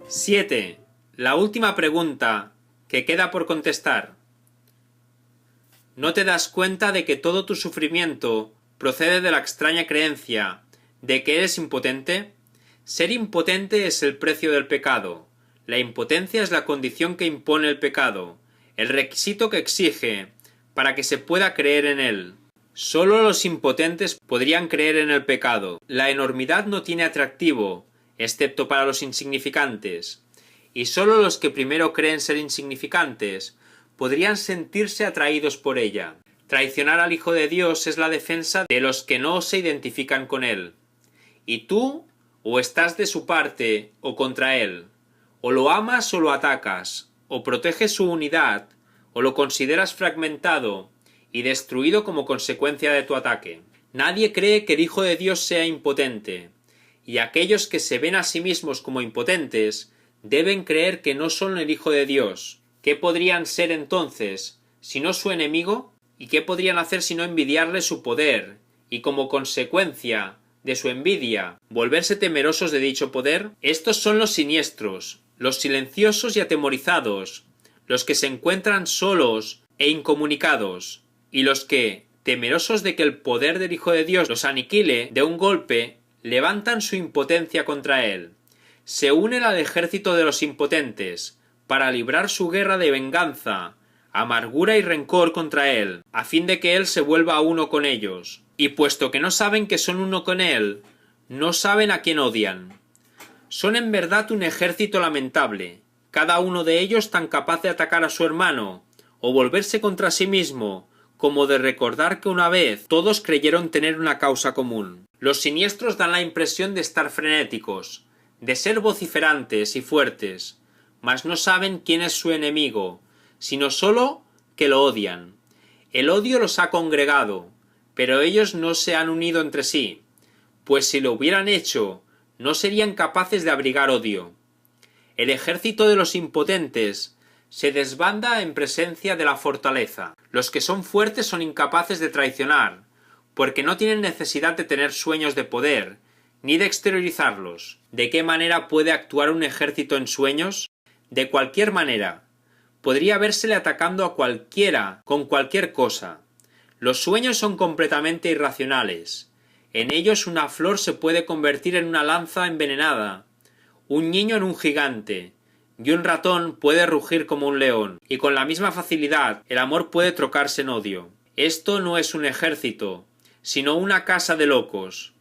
7. La última pregunta que queda por contestar. ¿No te das cuenta de que todo tu sufrimiento procede de la extraña creencia de que eres impotente? Ser impotente es el precio del pecado. La impotencia es la condición que impone el pecado, el requisito que exige para que se pueda creer en él. Solo los impotentes podrían creer en el pecado. La enormidad no tiene atractivo, excepto para los insignificantes, y solo los que primero creen ser insignificantes podrían sentirse atraídos por ella. Traicionar al Hijo de Dios es la defensa de los que no se identifican con él. Y tú, o estás de su parte o contra él, o lo amas o lo atacas, o proteges su unidad, o lo consideras fragmentado y destruido como consecuencia de tu ataque. Nadie cree que el Hijo de Dios sea impotente, y aquellos que se ven a sí mismos como impotentes deben creer que no son el Hijo de Dios. ¿Qué podrían ser entonces, si no su enemigo? ¿Y qué podrían hacer si no envidiarle su poder, y como consecuencia de su envidia, volverse temerosos de dicho poder? Estos son los siniestros, los silenciosos y atemorizados, los que se encuentran solos e incomunicados, y los que, temerosos de que el poder del Hijo de Dios los aniquile de un golpe, levantan su impotencia contra él. Se unen al ejército de los impotentes, para librar su guerra de venganza, amargura y rencor contra él, a fin de que él se vuelva uno con ellos. Y puesto que no saben que son uno con él, no saben a quién odian. Son en verdad un ejército lamentable, cada uno de ellos tan capaz de atacar a su hermano, o volverse contra sí mismo, como de recordar que una vez todos creyeron tener una causa común. Los siniestros dan la impresión de estar frenéticos, de ser vociferantes y fuertes, mas no saben quién es su enemigo, sino solo que lo odian. El odio los ha congregado, pero ellos no se han unido entre sí, pues si lo hubieran hecho, no serían capaces de abrigar odio. El ejército de los impotentes se desbanda en presencia de la fortaleza. Los que son fuertes son incapaces de traicionar, porque no tienen necesidad de tener sueños de poder, ni de exteriorizarlos. ¿De qué manera puede actuar un ejército en sueños? De cualquier manera. Podría vérsele atacando a cualquiera, con cualquier cosa. Los sueños son completamente irracionales. En ellos una flor se puede convertir en una lanza envenenada, un niño en un gigante, y un ratón puede rugir como un león, y con la misma facilidad el amor puede trocarse en odio. Esto no es un ejército, sino una casa de locos.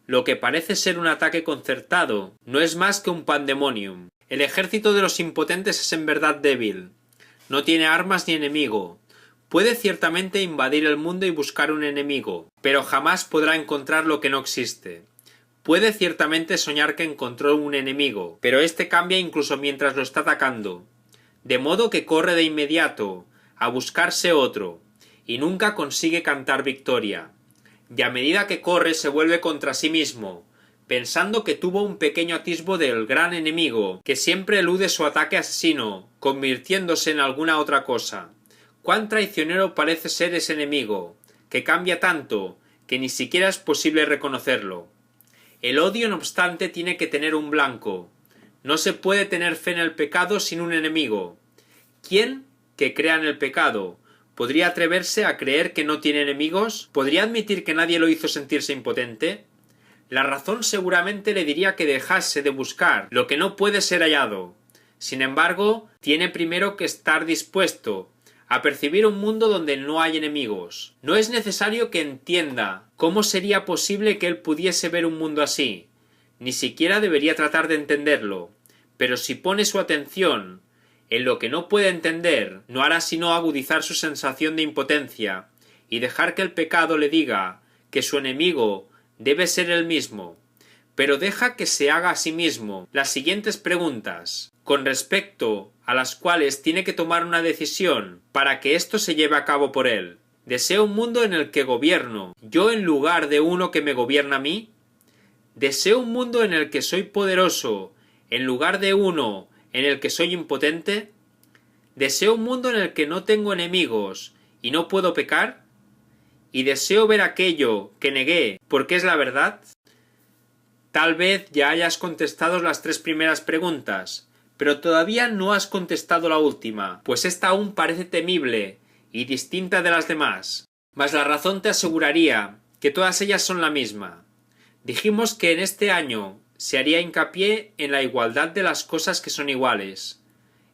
Lo que parece ser un ataque concertado no es más que un pandemonium. El ejército de los impotentes es en verdad débil. No tiene armas ni enemigo. Puede ciertamente invadir el mundo y buscar un enemigo, pero jamás podrá encontrar lo que no existe. Puede ciertamente soñar que encontró un enemigo, pero éste cambia incluso mientras lo está atacando, de modo que corre de inmediato a buscarse otro, y nunca consigue cantar victoria. Y a medida que corre se vuelve contra sí mismo, pensando que tuvo un pequeño atisbo del gran enemigo, que siempre elude su ataque asesino, convirtiéndose en alguna otra cosa. Cuán traicionero parece ser ese enemigo, que cambia tanto, que ni siquiera es posible reconocerlo. El odio, no obstante, tiene que tener un blanco. No se puede tener fe en el pecado sin un enemigo. ¿Quién, que crea en el pecado, podría atreverse a creer que no tiene enemigos? ¿Podría admitir que nadie lo hizo sentirse impotente? La razón seguramente le diría que dejase de buscar lo que no puede ser hallado. Sin embargo, tiene primero que estar dispuesto a percibir un mundo donde no hay enemigos. No es necesario que entienda cómo sería posible que él pudiese ver un mundo así. Ni siquiera debería tratar de entenderlo. Pero si pone su atención en lo que no puede entender, no hará sino agudizar su sensación de impotencia y dejar que el pecado le diga que su enemigo debe ser él mismo. Pero deja que se haga a sí mismo las siguientes preguntas, con respecto a las cuales tiene que tomar una decisión para que esto se lleve a cabo por él. ¿Deseo un mundo en el que gobierno yo en lugar de uno que me gobierna a mí? ¿Deseo un mundo en el que soy poderoso en lugar de uno en el que soy impotente? ¿Deseo un mundo en el que no tengo enemigos y no puedo pecar? ¿Y deseo ver aquello que negué porque es la verdad? Tal vez ya hayas contestado las tres primeras preguntas, Pero todavía no has contestado la última, pues esta aún parece temible y distinta de las demás. Mas la razón te aseguraría que todas ellas son la misma. Dijimos que en este año se haría hincapié en la igualdad de las cosas que son iguales.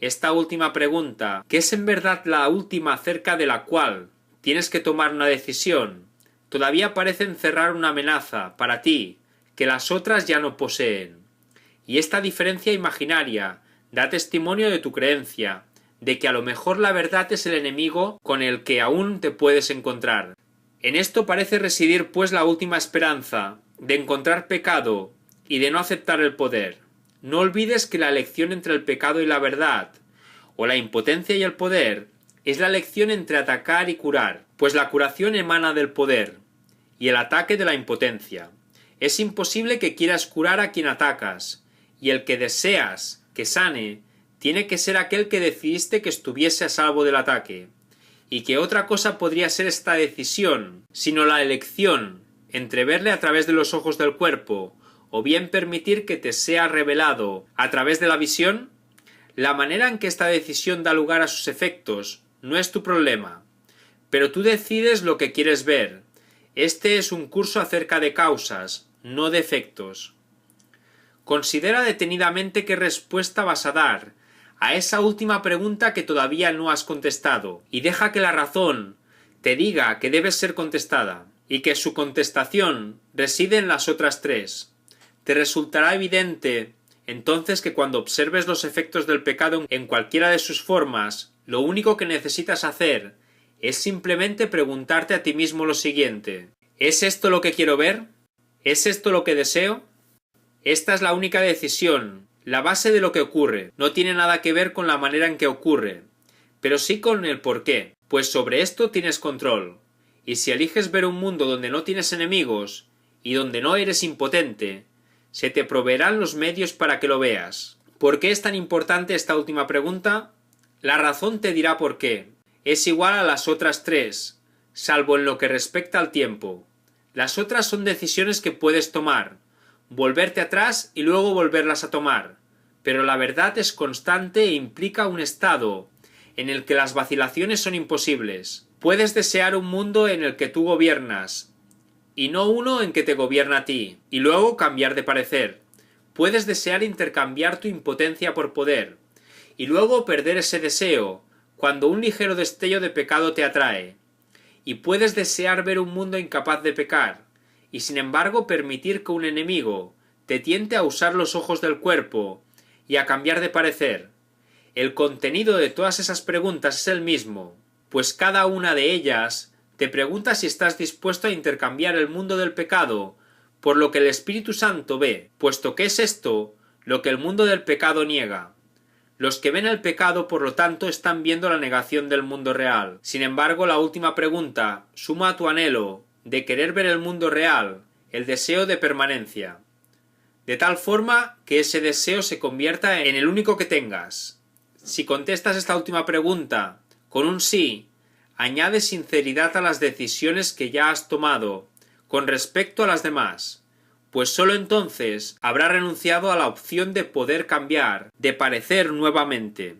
Esta última pregunta, que es en verdad la última acerca de la cual tienes que tomar una decisión, todavía parece encerrar una amenaza para ti que las otras ya no poseen. Y esta diferencia imaginaria da testimonio de tu creencia, de que a lo mejor la verdad es el enemigo con el que aún te puedes encontrar. En esto parece residir pues la última esperanza de encontrar pecado y de no aceptar el poder. No olvides que la elección entre el pecado y la verdad, o la impotencia y el poder, es la elección entre atacar y curar, pues la curación emana del poder, y el ataque de la impotencia. Es imposible que quieras curar a quien atacas, y el que deseas que sane tiene que ser aquel que decidiste que estuviese a salvo del ataque. Y que otra cosa podría ser esta decisión, sino la elección entre verle a través de los ojos del cuerpo, o bien permitir que te sea revelado a través de la visión. La manera en que esta decisión da lugar a sus efectos no es tu problema, pero tú decides lo que quieres ver. Este es un curso acerca de causas, no de efectos. Considera detenidamente qué respuesta vas a dar a esa última pregunta que todavía no has contestado, y deja que la razón te diga que debe ser contestada, y que su contestación reside en las otras tres. Te resultará evidente entonces que cuando observes los efectos del pecado en cualquiera de sus formas, lo único que necesitas hacer es simplemente preguntarte a ti mismo lo siguiente: ¿es esto lo que quiero ver? ¿Es esto lo que deseo? Esta es la única decisión, la base de lo que ocurre. No tiene nada que ver con la manera en que ocurre, pero sí con el por qué, pues sobre esto tienes control. Y si eliges ver un mundo donde no tienes enemigos y donde no eres impotente, se te proveerán los medios para que lo veas. ¿Por qué es tan importante esta última pregunta? La razón te dirá por qué. Es igual a las otras tres, salvo en lo que respecta al tiempo. Las otras son decisiones que puedes tomar, volverte atrás y luego volverlas a tomar, pero la verdad es constante e implica un estado en el que las vacilaciones son imposibles. Puedes desear un mundo en el que tú gobiernas, y no uno en que te gobierna a ti, y luego cambiar de parecer. Puedes desear intercambiar tu impotencia por poder, y luego perder ese deseo cuando un ligero destello de pecado te atrae. Y puedes desear ver un mundo incapaz de pecar, y sin embargo permitir que un enemigo te tiente a usar los ojos del cuerpo y a cambiar de parecer. El contenido de todas esas preguntas es el mismo, pues cada una de ellas te pregunta si estás dispuesto a intercambiar el mundo del pecado por lo que el Espíritu Santo ve, puesto que es esto lo que el mundo del pecado niega. Los que ven el pecado, por lo tanto, están viendo la negación del mundo real. Sin embargo, la última pregunta suma a tu anhelo de querer ver el mundo real el deseo de permanencia, de tal forma que ese deseo se convierta en el único que tengas. Si contestas esta última pregunta con un sí, añade sinceridad a las decisiones que ya has tomado con respecto a las demás, pues sólo entonces habrás renunciado a la opción de poder cambiar de parecer nuevamente.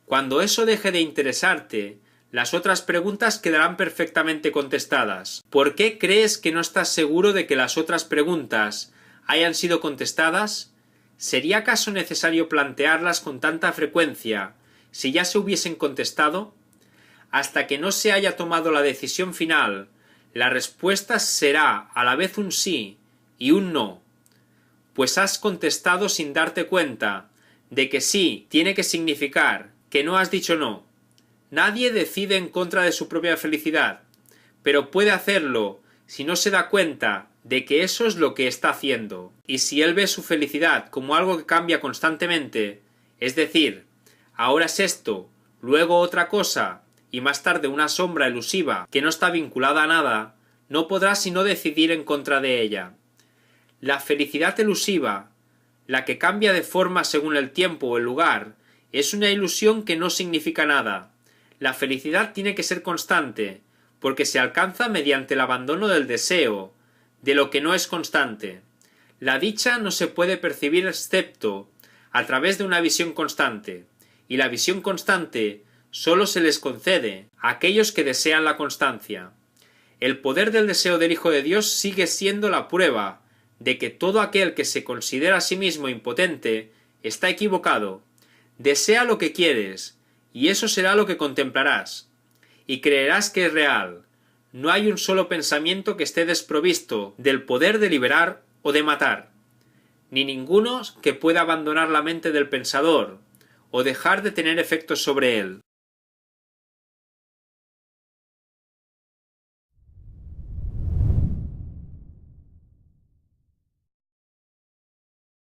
Cuando eso deje de interesarte, las otras preguntas quedarán perfectamente contestadas. ¿Por qué crees que no estás seguro de que las otras preguntas hayan sido contestadas? ¿Sería acaso necesario plantearlas con tanta frecuencia si ya se hubiesen contestado? Hasta que no se haya tomado la decisión final, la respuesta será a la vez un sí y un no, pues has contestado sin darte cuenta de que sí tiene que significar que no has dicho no. Nadie decide en contra de su propia felicidad, pero puede hacerlo si no se da cuenta de que eso es lo que está haciendo. Y si él ve su felicidad como algo que cambia constantemente, es decir, ahora es esto, luego otra cosa, y más tarde una sombra elusiva que no está vinculada a nada, no podrá sino decidir en contra de ella. La felicidad elusiva, la que cambia de forma según el tiempo o el lugar, es una ilusión que no significa nada. La felicidad tiene que ser constante, porque se alcanza mediante el abandono del deseo, de lo que no es constante. La dicha no se puede percibir excepto a través de una visión constante, y la visión constante solo se les concede a aquellos que desean la constancia. El poder del deseo del Hijo de Dios sigue siendo la prueba de que todo aquel que se considera a sí mismo impotente está equivocado. Desea lo que quieres, y eso será lo que contemplarás, y creerás que es real. No hay un solo pensamiento que esté desprovisto del poder de liberar o de matar, ni ninguno que pueda abandonar la mente del pensador, o dejar de tener efectos sobre él.